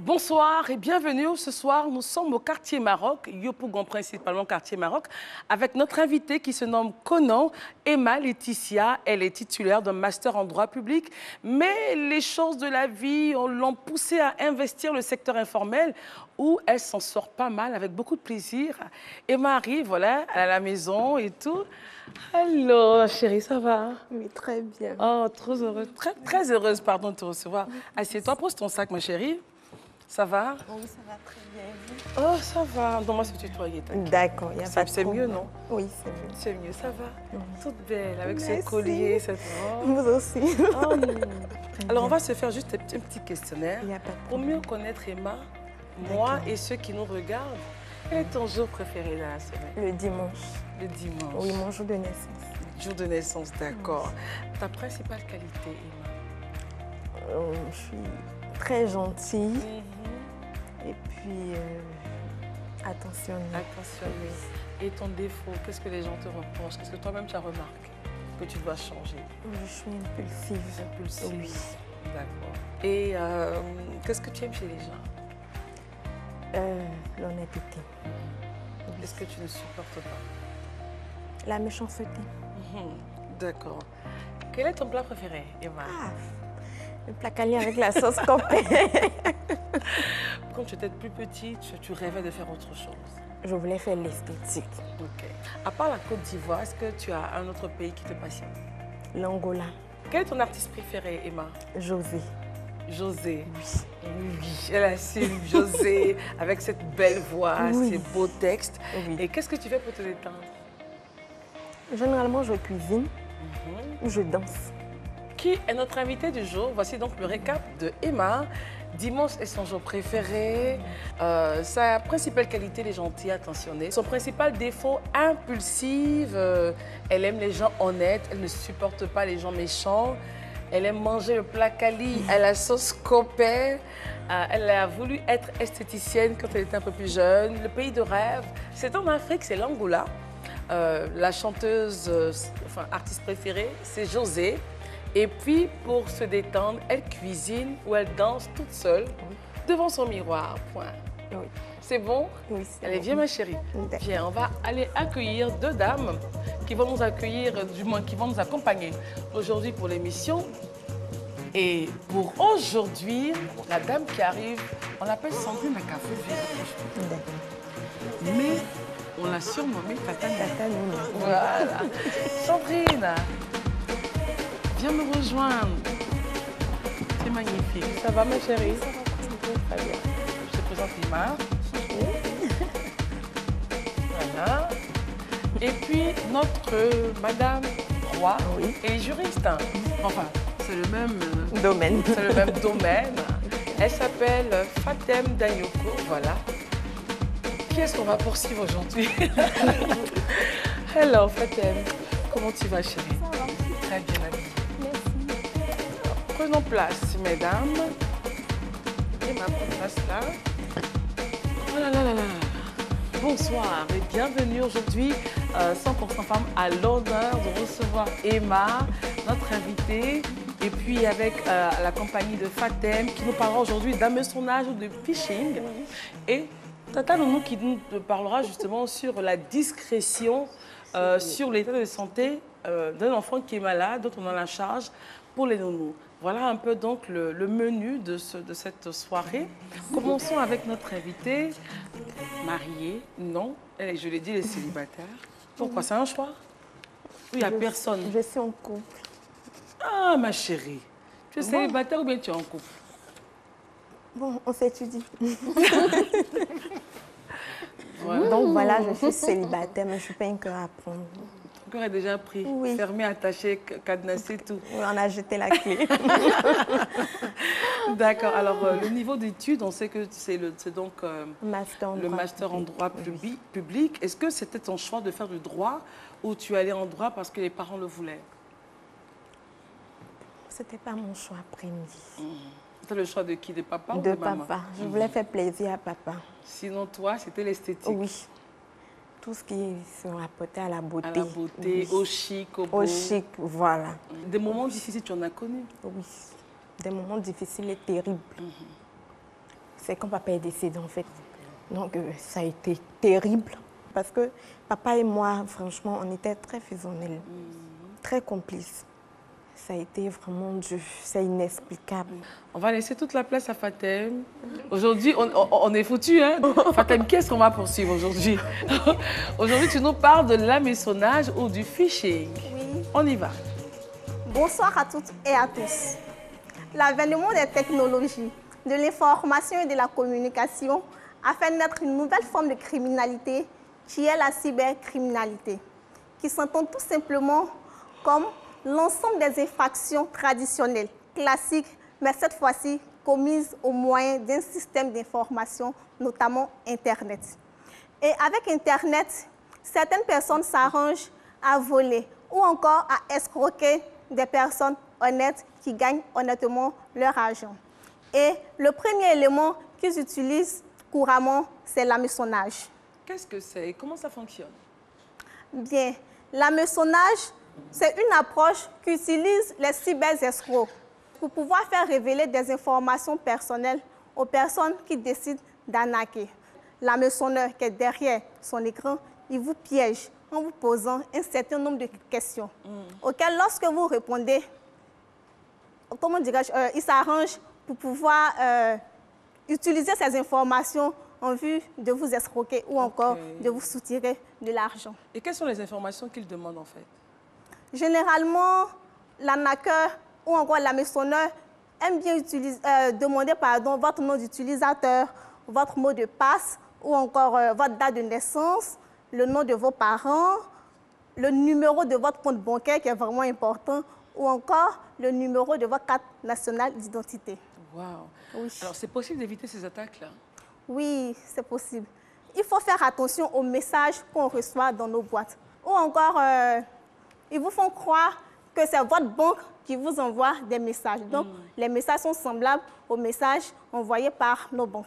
Bonsoir et bienvenue. Ce soir, nous sommes au quartier Maroc, Yopougon principalement quartier Maroc, avec notre invitée qui se nomme Conan, Emma Laetitia. Elle est titulaire d'un master en droit public, mais les choses de la vie l'ont poussée à investir le secteur informel où elle s'en sort pas mal avec beaucoup de plaisir. Emma arrive, voilà, à la maison et tout. Hello, chérie, ça va? Oui, très bien. Oh, trop heureuse, très heureuse, pardon, de te recevoir. Assieds-toi, pose ton sac, ma chérie. Ça va? Oui, ça va très bien. Oh, ça va. Donne-moi ce tutoyer. D'accord, il n'y a pas de C'est mieux, problème. non? Oui, c'est mieux. C'est mieux, ça va. Toute belle, avec Merci. ses colliers, cette robe. Vous aussi. Oh, alors, on va se faire juste un petit questionnaire. Il n'y a pas de Pour mieux connaître Emma, moi et ceux qui nous regardent, quel est ton jour préféré de la semaine? Le dimanche. Le dimanche. Oui, mon jour de naissance. Jour de naissance, d'accord. Ta principale qualité, Emma? Je suis très gentille et puis attentionnée. Attentionnée. Et ton défaut, qu'est-ce que les gens te reprochent? Qu'est-ce que toi-même tu as remarqué que tu dois changer? Je suis impulsive. Impulsive. Oui. D'accord. Et qu'est-ce que tu aimes chez les gens? L'honnêteté. Est-ce que tu ne supportes pas? La méchanceté. D'accord. Quel est ton plat préféré, Emma? Ah, le plat calé avec la sauce copée. Quand tu étais plus petite, tu rêvais de faire autre chose. Je voulais faire l'esthétique. Ok. À part la Côte d'Ivoire, est-ce que tu as un autre pays qui te passionne? L'Angola. Quel est ton artiste préféré, Emma? José. José. Oui. Oui, elle a su José, avec cette belle voix, Oui. ces beaux textes. Oui. Et qu'est-ce que tu fais pour te détendre? Généralement, je cuisine ou je danse. Qui est notre invité du jour? Voici donc le récap de Emma. Dimanche est son jour préféré. Sa principale qualité, elle est gentille, attentionnée. Son principal défaut, impulsive. Elle aime les gens honnêtes. Elle ne supporte pas les gens méchants. Elle aime manger le plat cali à la sauce copée. Elle a voulu être esthéticienne quand elle était un peu plus jeune. Le pays de rêve, c'est en Afrique, c'est l'Angola. La chanteuse, artiste préférée, c'est José. Et puis, pour se détendre, elle cuisine ou elle danse toute seule devant son miroir. Point. Oui. C'est bon? Oui, c'est Allez, bon. viens ma chérie. D'accord. Viens, on va aller accueillir deux dames qui vont nous accueillir, du moins qui vont nous accompagner aujourd'hui pour l'émission. Et pour aujourd'hui, la dame qui arrive, on l'appelle Sandrine Akafo. D'accord. Mais on l'a surnommée Tata Nana. Tata Nina. Voilà. Sandrine, viens me rejoindre. C'est magnifique. Ça va, ma chérie? Ça va très bien. Je te présente Emma. Voilà. Et puis, notre Madame Roy est juriste. Enfin, c'est le même Domaine. C'est le même domaine. Elle s'appelle Fatem Danyoko. Voilà. Qui est-ce qu'on va poursuivre aujourd'hui? Hello, Fatem. Comment tu vas, chérie? Ça va. Très bien, amie. Merci. Prenons place, mesdames. Et ma place là. Oh là là là là. Bonsoir et bienvenue aujourd'hui, 100% Femmes a l'honneur de recevoir Emma, notre invitée, et puis avec la compagnie de Fatem qui nous parlera aujourd'hui d'hameçonnage ou de phishing. Et Tata Nounou qui nous parlera justement sur la discrétion, sur l'état de santé d'un enfant qui est malade, dont on a la charge pour les nounous. Voilà un peu donc le menu de cette soirée. Commençons avec notre invitée, mariée, non, elle, je l'ai dit, elle est célibataire. Pourquoi? C'est un choix? Il n'y a personne. Je suis en couple. Ah, ma chérie, tu es célibataire ou bien tu es en couple? Bon, on s'étudie. Voilà. Donc voilà, je suis célibataire, mais je ne suis pas un cœur à prendre. Ton cœur est déjà pris, Oui. fermé, attaché, cadenassé, tout. Oui, on a jeté la clé. D'accord, alors le niveau d'études, on sait que c'est donc Master en le droit master en public. droit public. Est-ce que c'était ton choix de faire du droit ou tu allais en droit parce que les parents le voulaient? C'était pas mon choix premier. C'était le choix de qui? De papa ou De de maman? papa. Je voulais faire plaisir à papa. Sinon, toi, c'était l'esthétique. Oui. Tout ce qui se rapportait à la beauté. À la beauté, Oui. au chic, au beau. Au chic, voilà. Des moments difficiles, tu en as connu? Oui. Des moments difficiles et terribles. c'est quand papa est décédé en fait. Donc ça a été terrible parce que papa et moi, franchement, on était très fusionnels, très complices. Ça a été vraiment dur, c'est inexplicable. On va laisser toute la place à Fatem. Aujourd'hui, on est foutus, hein? Fatem, qu'est-ce qu'on va poursuivre aujourd'hui? Aujourd'hui, tu nous parles de l'hameçonnage ou du phishing. Oui. On y va. Bonsoir à toutes et à tous. L'avènement des technologies, de l'information et de la communication a fait naître une nouvelle forme de criminalité qui est la cybercriminalité, qui s'entend tout simplement comme l'ensemble des infractions traditionnelles, classiques, mais cette fois-ci commises au moyen d'un système d'information, notamment Internet. Et avec Internet, certaines personnes s'arrangent à voler ou encore à escroquer des personnes honnêtes qui gagnent honnêtement leur argent. Et le premier élément qu'ils utilisent couramment, c'est l'hameçonnage. Qu'est-ce que c'est et comment ça fonctionne? Bien, l'hameçonnage, c'est une approche qu'utilisent les cyberescrocs pour pouvoir faire révéler des informations personnelles aux personnes qui décident d'arnaquer. L'hameçonneur qui est derrière son écran, il vous piège en vous posant un certain nombre de questions auxquelles, lorsque vous répondez, comment dirais-je, il s'arrange pour pouvoir utiliser ces informations en vue de vous escroquer ou encore de vous soutirer de l'argent. Et quelles sont les informations qu'ils demandent en fait? Généralement, l'arnaqueur ou encore l'hameçonneur aime bien demander votre nom d'utilisateur, votre mot de passe ou encore votre date de naissance, le nom de vos parents, le numéro de votre compte bancaire qui est vraiment important ou encore le numéro de votre carte nationale d'identité. Wow. Oui. Alors, c'est possible d'éviter ces attaques-là? Oui, c'est possible. Il faut faire attention aux messages qu'on reçoit dans nos boîtes. Ou encore, ils vous font croire que c'est votre banque qui vous envoie des messages. Donc, les messages sont semblables aux messages envoyés par nos banques.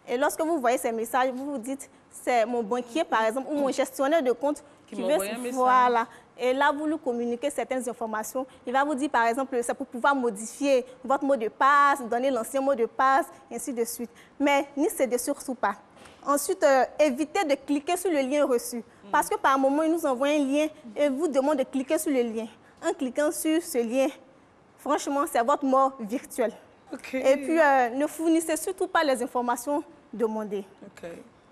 Et lorsque vous voyez ces messages, vous vous dites, c'est mon banquier, par exemple, ou mon gestionnaire de compte qui veut... Voilà. Et là, vous lui communiquez certaines informations. Il va vous dire, par exemple, c'est pour pouvoir modifier votre mot de passe, donner l'ancien mot de passe, ainsi de suite. Mais n'y cédez surtout pas. Ensuite, évitez de cliquer sur le lien reçu. Parce que par moment, il nous envoie un lien et vous demande de cliquer sur le lien. En cliquant sur ce lien, franchement, c'est votre mort virtuelle. Et puis, ne fournissez surtout pas les informations demandées.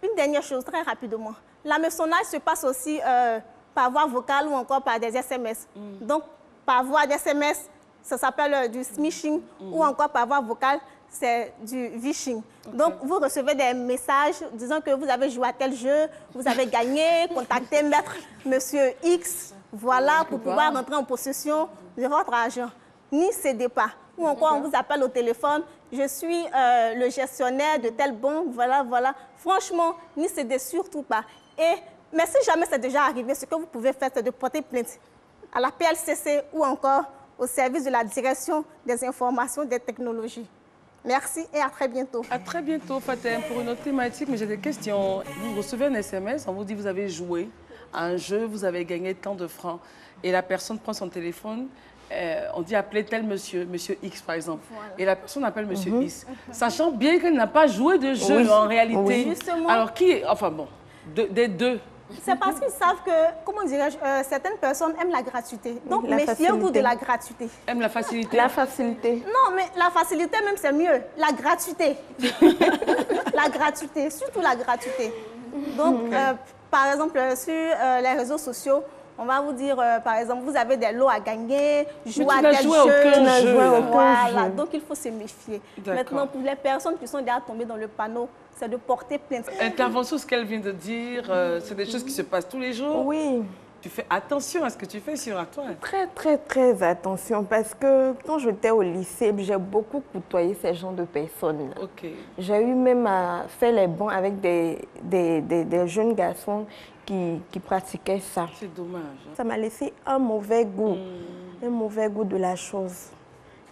Une dernière chose, très rapidement. L'hameçonnage se passe aussi par voie vocale ou encore par des SMS. Donc, par voie d'SMS, ça s'appelle du smishing ou encore par voie vocale, c'est du vishing. Donc, vous recevez des messages disant que vous avez joué à tel jeu, vous avez gagné, contactez maître monsieur X, voilà, pour pouvoir rentrer en possession de votre argent. N'y cédez pas. Ou encore, on vous appelle au téléphone, je suis le gestionnaire de telle banque, voilà, voilà. Franchement, n'y cédez surtout pas. Mais si jamais c'est déjà arrivé, ce que vous pouvez faire, c'est de porter plainte à la PLCC ou encore au service de la direction des informations et des technologies. Merci et à très bientôt. À très bientôt, Fatem, pour une autre thématique. Mais j'ai des questions. Vous recevez un SMS, on vous dit que vous avez joué à un jeu, vous avez gagné tant de francs. Et la personne prend son téléphone, on dit appeler tel monsieur, monsieur X par exemple. Voilà. Et la personne appelle monsieur X, sachant bien qu'elle n'a pas joué de jeu en réalité. Justement. Alors qui, enfin bon, des deux. C'est parce qu'ils savent que, comment dirais-je, certaines personnes aiment la gratuité. Donc, méfiez-vous de la gratuité. Aiment la facilité. La facilité. Non, mais la facilité même, c'est mieux. La gratuité. La gratuité, surtout la gratuité. Donc, par exemple, sur les réseaux sociaux, on va vous dire, par exemple, vous avez des lots à gagner, jouer à tel jeu. Voilà, donc il faut se méfier. Maintenant, pour les personnes qui sont déjà tombées dans le panneau, c'est de porter plainte. Intervention, ce qu'elle vient de dire, c'est des choses qui se passent tous les jours. Oui. Tu fais attention à ce que tu fais sur toi. Très, très, très attention parce que quand j'étais au lycée, j'ai beaucoup côtoyé ces genres de personnes. J'ai eu même à faire les bons avec des jeunes garçons qui pratiquaient ça. C'est dommage. Ça m'a laissé un mauvais goût de la chose.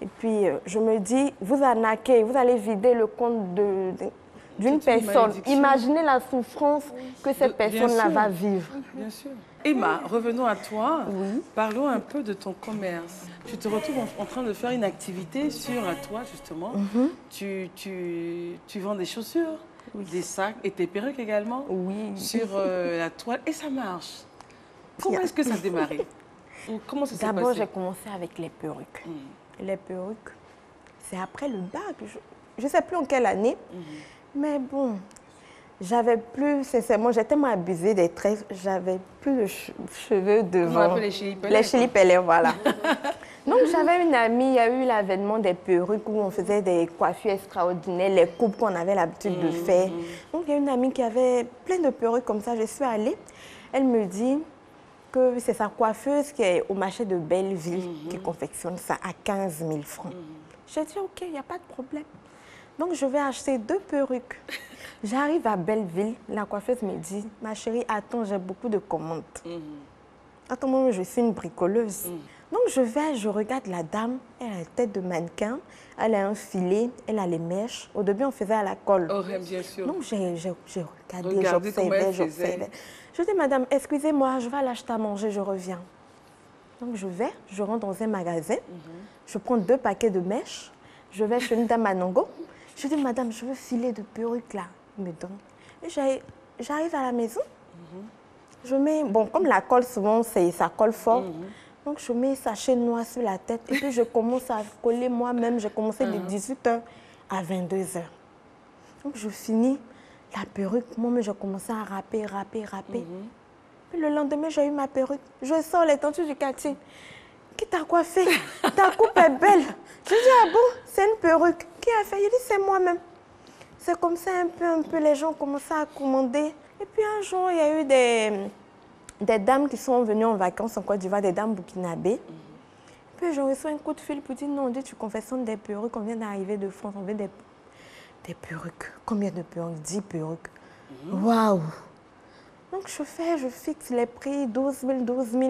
Et puis, je me dis, vous arnaquez, vous allez vider le compte d'une personne. Imaginez la souffrance que cette personne-là va vivre. Bien sûr. Emma, revenons à toi. Oui. Parlons un peu de ton commerce. Tu te retrouves en train de faire une activité sur la toile, justement. Tu vends des chaussures, des sacs et tes perruques également sur la toile et ça marche. Comment est-ce que ça a démarré? Comment ça s'est passé? D'abord, j'ai commencé avec les perruques. Les perruques, c'est après le bac. Je ne sais plus en quelle année, mais bon, j'avais plus, sincèrement, j'ai tellement abusé des tresses, j'avais plus de cheveux devant. On appelle les chili-pellets. Les chili-pellets, voilà. Donc, j'avais une amie, il y a eu l'avènement des perruques où on faisait des coiffures extraordinaires, les coupes qu'on avait l'habitude de faire. Donc, il y a une amie qui avait plein de perruques comme ça. Je suis allée, elle me dit que c'est sa coiffeuse qui est au marché de Belleville qui confectionne ça à 15 000 francs. J'ai dit, OK, il n'y a pas de problème. Donc, je vais acheter 2 perruques. J'arrive à Belleville, la coiffeuse me dit, ma chérie, attends, j'ai beaucoup de commandes. Attends, moi, je suis une bricoleuse. Donc, je regarde la dame, elle a la tête de mannequin, elle a un filet, elle a les mèches. Au début, on faisait à la colle. Oh, bien sûr. Donc, j'ai regardé, j'observais. Je dis, madame, excusez-moi, je vais aller acheter à manger, je reviens. Donc, je rentre dans un magasin, je prends 2 paquets de mèches, je vais chez une dame à Nongo. Je dis, madame, je veux filer de perruque là. Il me donne. Et j'arrive à la maison, je mets, bon, comme la colle, souvent, ça colle fort. Donc, je mets un sachet noir sur la tête et puis je commence à coller moi-même. J'ai commencé de 18h à 22h. Donc, je finis la perruque. Moi-même, j'ai commencé à râper. Puis le lendemain, j'ai eu ma perruque. Je sors les tentures du quartier. Qui t'a coiffé? Ta coupe est belle. Je dis, ah bon, c'est une perruque. Qui a fait? Il dit, c'est moi-même. C'est comme ça un peu, les gens ont commencé à commander. Et puis un jour, il y a eu des dames qui sont venues en vacances en Côte d'Ivoire, des dames burkinabées. Puis je reçois un coup de fil pour dire, non, tu confectionnes des perruques, on vient d'arriver de France, on veut des perruques. Combien de perruques? 10 perruques. Waouh! Donc je fixe les prix, 12 000,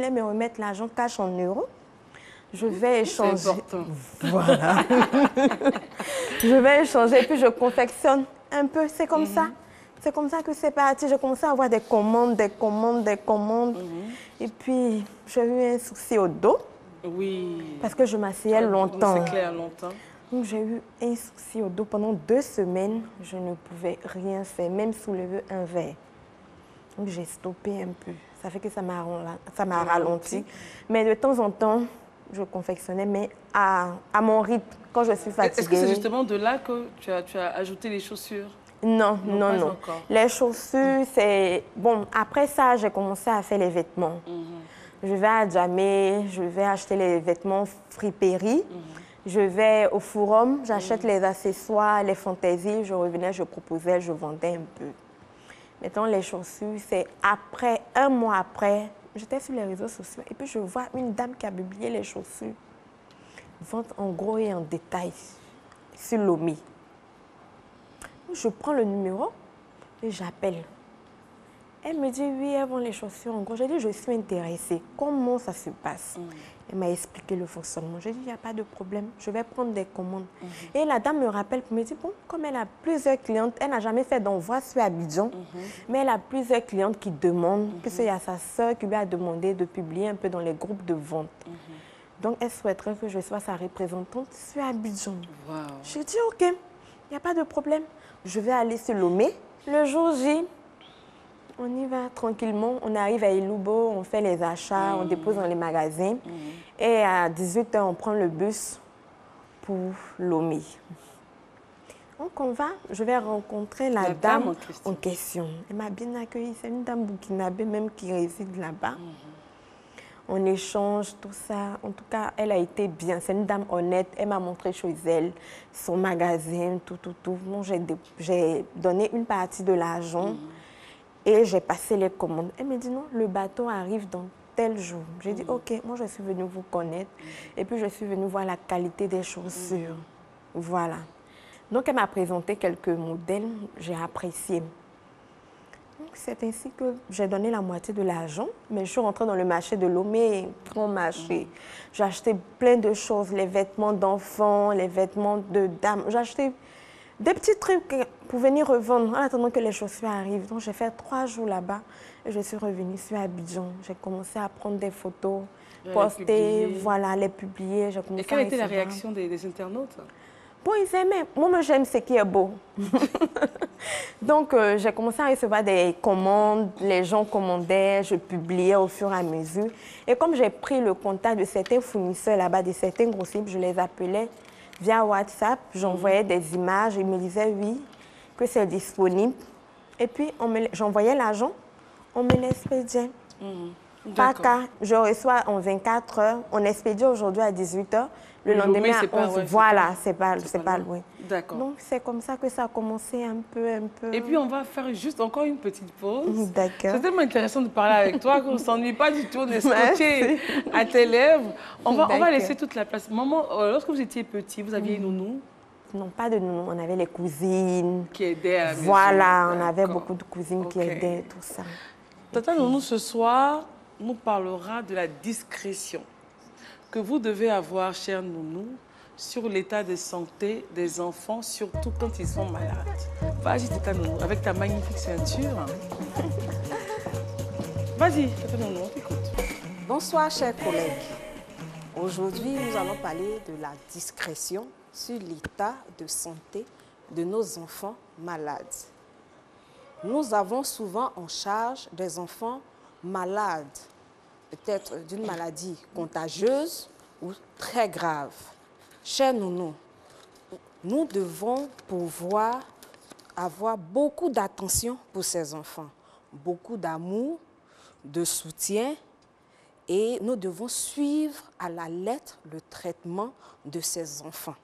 elles me remettent l'argent cash en euros. Je vais échanger. C'est important. Voilà. Je vais échanger, puis je confectionne un peu. C'est comme ça. C'est comme ça que c'est parti. J'ai commencé à avoir des commandes. Et puis, j'ai eu un souci au dos. Oui. Parce que je m'asseyais longtemps. C'est clair, longtemps. Donc, j'ai eu un souci au dos. Pendant 2 semaines, je ne pouvais rien faire, même soulever un verre. Donc, j'ai stoppé un peu. Ça fait que ça m'a ralenti. Mais de temps en temps, je confectionnais, mais à mon rythme, quand je suis fatiguée. Est-ce que c'est justement de là que tu as ajouté les chaussures? Non. Encore. Les chaussures, c'est... Bon, après ça, j'ai commencé à faire les vêtements. Je vais à Djamé, je vais acheter les vêtements friperie. Je vais au forum, j'achète les accessoires, les fantaisies. Je revenais, je proposais, je vendais un peu. Maintenant, les chaussures, c'est après, 1 mois après, j'étais sur les réseaux sociaux et puis je vois une dame qui a publié les chaussures. Vente en gros et en détail sur Lomé. Je prends le numéro et j'appelle. Elle me dit, oui, elles vendent les chaussures en gros. J'ai dit, je suis intéressée. Comment ça se passe? Elle m'a expliqué le fonctionnement. J'ai dit, il n'y a pas de problème, je vais prendre des commandes. Et la dame me rappelle pour me dire, bon, comme elle a plusieurs clientes, elle n'a jamais fait d'envoi sur Abidjan, mais elle a plusieurs clientes qui demandent, puisqu'il y a sa soeur qui lui a demandé de publier un peu dans les groupes de vente. Donc, elle souhaiterait que je sois sa représentante sur Abidjan. Wow. J'ai dit, OK, il n'y a pas de problème. Je vais aller se Lomé. Le jour J, on y va tranquillement. On arrive à Iloubo, on fait les achats, on dépose dans les magasins. Et à 18h, on prend le bus pour Lomé. Donc, on va, je vais rencontrer la dame en question. Elle m'a bien accueillie. C'est une dame burkinabé même qui réside là-bas. On échange, tout ça. En tout cas, elle a été bien. C'est une dame honnête. Elle m'a montré chez elle, son magasin, tout. Bon, j'ai donné une partie de l'argent et j'ai passé les commandes. Elle me dit non, le bateau arrive dans tel jour. J'ai dit OK, moi je suis venue vous connaître et puis je suis venue voir la qualité des chaussures. Voilà. Donc elle m'a présenté quelques modèles, j'ai apprécié. C'est ainsi que j'ai donné la moitié de l'argent, mais je suis rentrée dans le marché de Lomé, grand marché. J'ai acheté plein de choses, les vêtements d'enfants, les vêtements de dames. J'ai acheté Des petits trucs pour venir revendre en attendant que les chaussures arrivent. Donc, j'ai fait 3 jours là-bas et je suis revenue sur Abidjan. J'ai commencé à prendre des photos, poster, voilà, les publier. Et quelle était la réaction des internautes? Bon, ils aimaient. Moi, j'aime ce qui est beau. Donc, j'ai commencé à recevoir des commandes. Les gens commandaient, je publiais au fur et à mesure. Et comme j'ai pris le contact de certains fournisseurs là-bas, de certains grossistes, je les appelais via WhatsApp. J'envoyais des images. Ils me disaient oui, que c'est disponible. Et puis, j'envoyais l'argent. On me l'expédiait. Pas qu'à, je reçois en 24 heures. On expédie aujourd'hui à 18 heures. Le lendemain à 11. Voilà, c'est pas loin. D'accord. Donc, c'est comme ça que ça a commencé un peu. Et puis, on va faire juste encore une petite pause. D'accord. C'est tellement intéressant de parler avec toi qu'on ne s'ennuie pas du tout. On est scotché à tes lèvres. On va laisser toute la place. Maman, lorsque vous étiez petit, vous aviez une nounou? Non, pas de nounou. On avait les cousines. Qui aidaient à la maison. Voilà, on avait beaucoup de cousines qui aidaient, tout ça. Tata Nounou, ce soir, nous parlera de la discrétion que vous devez avoir, chère Nounou, sur l'état de santé des enfants, surtout quand ils sont malades. Vas-y, Tata Nounou, avec ta magnifique ceinture. Vas-y, Tata Nounou, on t'écoute. Bonsoir, chers collègues. Aujourd'hui, nous allons parler de la discrétion sur l'état de santé de nos enfants malades. Nous avons souvent en charge des enfants malades, peut-être d'une maladie contagieuse ou très grave. Chers nounous, nous devons pouvoir avoir beaucoup d'attention pour ces enfants, beaucoup d'amour, de soutien, et nous devons suivre à la lettre le traitement de ces enfants.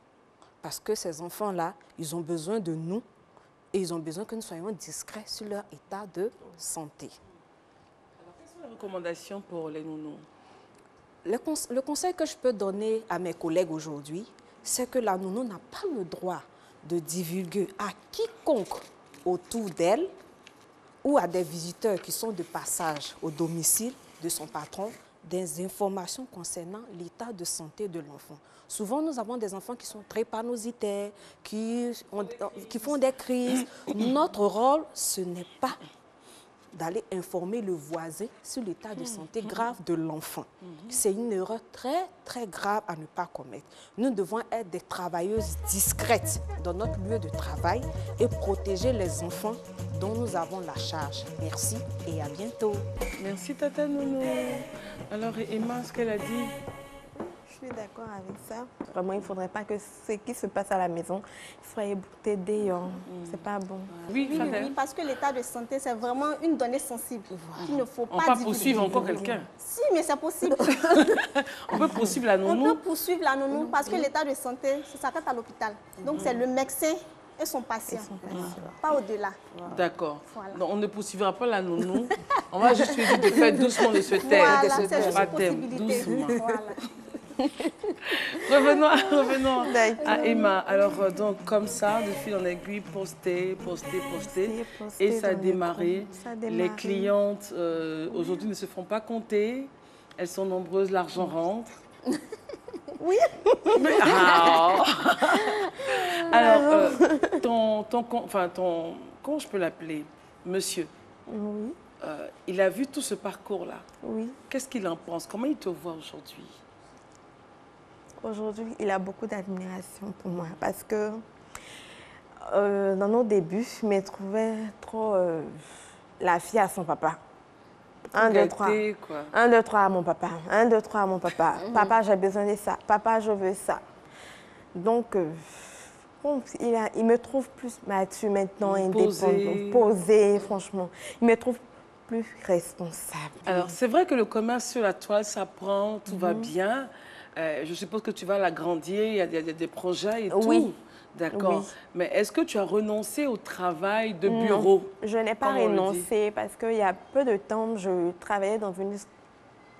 Parce que ces enfants-là, ils ont besoin de nous et ils ont besoin que nous soyons discrets sur leur état de santé. Alors, quelles sont les recommandations pour les nounous? Le conseil que je peux donner à mes collègues aujourd'hui, c'est que la nounou n'a pas le droit de divulguer à quiconque autour d'elle ou à des visiteurs qui sont de passage au domicile de son patron des informations concernant l'état de santé de l'enfant. Souvent, nous avons des enfants qui sont très parasitaires, qui font des crises. Notre rôle, ce n'est pas d'aller informer le voisin sur l'état de santé grave de l'enfant. C'est une erreur très, très grave à ne pas commettre. Nous devons être des travailleuses discrètes dans notre lieu de travail et protéger les enfants dont nous avons la charge. Merci et à bientôt. Merci, Tata Nounou. Alors, Emma, ce qu'elle a dit? Je suis d'accord avec ça. Vraiment, il ne faudrait pas que ce qui se passe à la maison soit ébouté dehors. C'est pas bon. Oui, parce que l'état de santé, c'est vraiment une donnée sensible. Il ne faut pas on peut poursuivre encore quelqu'un. Si, mais c'est possible. On peut poursuivre la nounou. On peut poursuivre la nounou parce que l'état de santé, ça s'arrête à l'hôpital. Donc, c'est le médecin et son patient. Pas au-delà. D'accord. Voilà. Donc, on ne poursuivra pas la nounou. On va juste lui dire de faire doucement de se taire. Voilà, c'est juste une possibilité. Doucement. Voilà. revenons à Emma. Alors, donc, comme ça, de fil en aiguille, poster. Et ça a démarré. Les clientes, aujourd'hui, ne se font pas compter. Elles sont nombreuses, l'argent rentre. Oui. Mais, alors, comment je peux l'appeler? Monsieur. Oui. Il a vu tout ce parcours-là. Oui. Qu'est-ce qu'il en pense? Comment il te voit aujourd'hui? Aujourd'hui, il a beaucoup d'admiration pour moi parce que dans nos débuts, je me trouvais trop la fille à son papa. 1, 2, 3. 1, 2, 3 à mon papa. 1, 2, 3 à mon papa. Papa, j'ai besoin de ça. Papa, je veux ça. Donc, il me trouve plus mature maintenant, indépendant, posé, franchement. Il me trouve plus responsable. Alors, c'est vrai que le commerce sur la toile, ça prend, tout va bien. Je suppose que tu vas l'agrandir, il y a des projets et tout. Oui. D'accord. Oui. Mais est-ce que tu as renoncé au travail de bureau? Non, je n'ai pas renoncé parce qu'il y a peu de temps, je travaillais dans une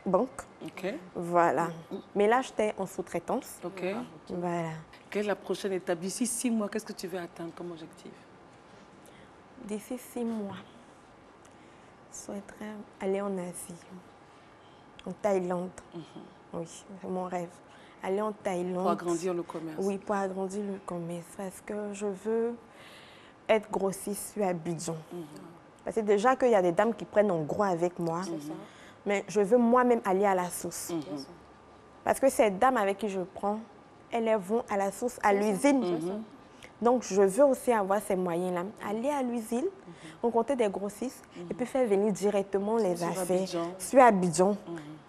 banque. OK. Voilà. Mais là, j'étais en sous-traitance. OK. Voilà. Quelle est la prochaine étape? D'ici 6 mois, qu'est-ce que tu veux atteindre comme objectif? D'ici 6 mois, je souhaiterais aller en Asie, en Thaïlande. Oui, c'est mon rêve. aller en Thaïlande. Pour agrandir le commerce. Oui, pour agrandir le commerce, parce que je veux être grossiste sur Abidjan. Parce que déjà qu'il y a des dames qui prennent en gros avec moi, mais je veux moi-même aller à la source. Parce que ces dames avec qui je prends, elles vont à la source, à l'usine. Donc, je veux aussi avoir ces moyens-là. Aller à l'usine, rencontrer des grossistes et puis faire venir directement les affaires sur Abidjan.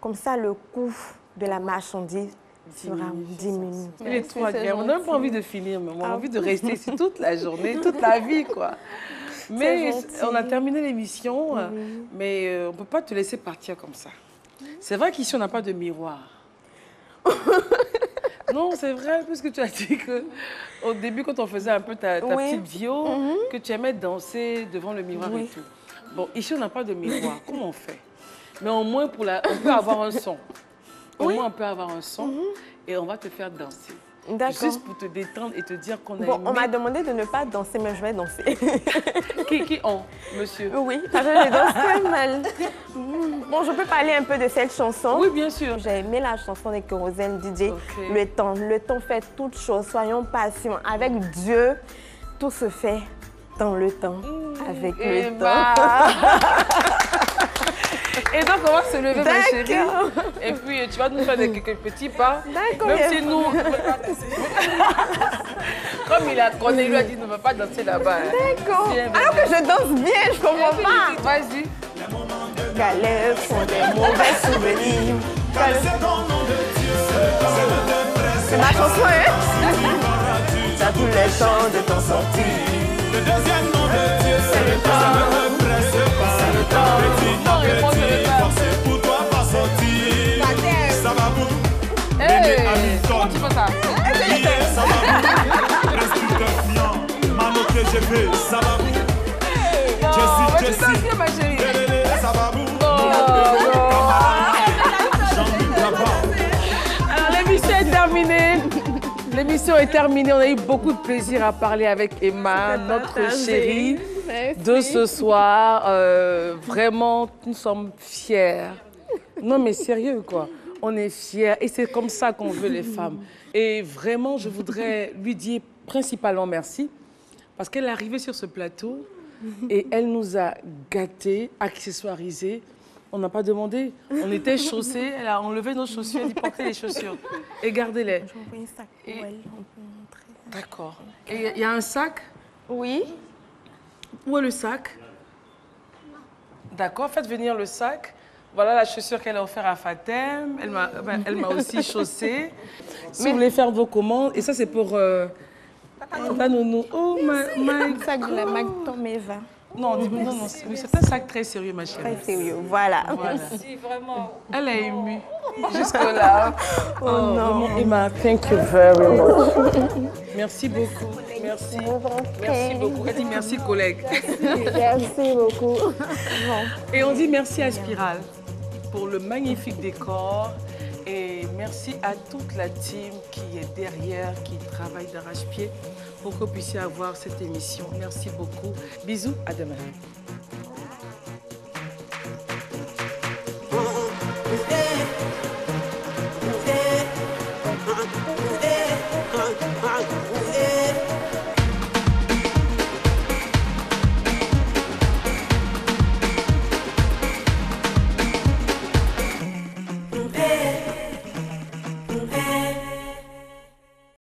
Comme ça, le coût de la marchandise sera diminué. Il est trop agréable. On n'a même pas envie de finir, mais on a envie de rester ici toute la journée, toute la vie, quoi. Mais on a terminé l'émission, mais on ne peut pas te laisser partir comme ça. C'est vrai qu'ici, on n'a pas de miroir. Non, c'est vrai, puisque tu as dit qu'au début, quand on faisait un peu ta petite bio, que tu aimais danser devant le miroir et tout. Bon, ici, on n'a pas de miroir. Comment on fait? Mais au moins, on peut avoir un son. Au moins, on peut avoir un son et on va te faire danser. Juste pour te détendre et te dire qu'on a aimé. On m'a demandé de ne pas danser, mais je vais danser. Qui on, monsieur? Oui, parce que je danse très mal. Bon, je peux parler un peu de cette chanson. Oui, bien sûr. J'ai aimé la chanson de Kérosène DJ. Le temps fait toutes choses. Soyons patients. Avec Dieu, tout se fait dans le temps. Avec le temps. Et donc, on va se lever, ma chérie. Et puis, tu vas nous faire quelques petits pas. Même si nous... Comme il a connu, il lui a dit, ne va pas danser là-bas. D'accord. Alors que je danse bien, je comprends pas. Vas-y. Galères sont des mauvais souvenirs. C'est ma chanson, hein? T'as tout le temps de t'en sortir. Le deuxième nom de Dieu, c'est le temps. C'est le temps. Forcé pour toi pas sortir. Ça va vous. Comment tu fais ça? Ça va vous. Reste confiant. Mano TGV, ça va vous. Jessie, ma chérie. Ça va vous. Alors l'émission est terminée. L'émission est terminée. On a eu beaucoup de plaisir à parler avec Emma, notre chérie de ce soir. Vraiment, nous sommes fiers. Non mais sérieux quoi. On est fiers et c'est comme ça qu'on veut les femmes. Et vraiment, je voudrais lui dire principalement merci parce qu'elle est arrivée sur ce plateau et elle nous a gâtés, accessoirisés. On n'a pas demandé. On était chaussés. Elle a enlevé nos chaussures. Elle dit portez les chaussures et gardez-les. J'ai envoyé un sac pour elle. On peut montrer. D'accord. Et il y a un sac? Oui. Où est le sac? D'accord. Faites venir le sac. Voilà la chaussure qu'elle a offerte à Fatem. Elle m'a aussi chaussée. Si vous voulez faire vos commandes, et ça c'est pour Tata Nounou. Oh my sac de la Mag Tom Eva. Non, non, c'est un sac très sérieux, ma chérie. Très sérieux, voilà. Merci, vraiment. Elle est émue jusque-là. Oh non. Vraiment, Emma, thank you very much. Merci beaucoup. Merci. Merci beaucoup. Elle dit merci, collègue. Merci beaucoup. Et on dit merci à Spiral pour le magnifique décor. Et merci à toute la team qui est derrière, qui travaille d'arrache-pied pour que vous puissiez avoir cette émission. Merci beaucoup. Bisous, à demain.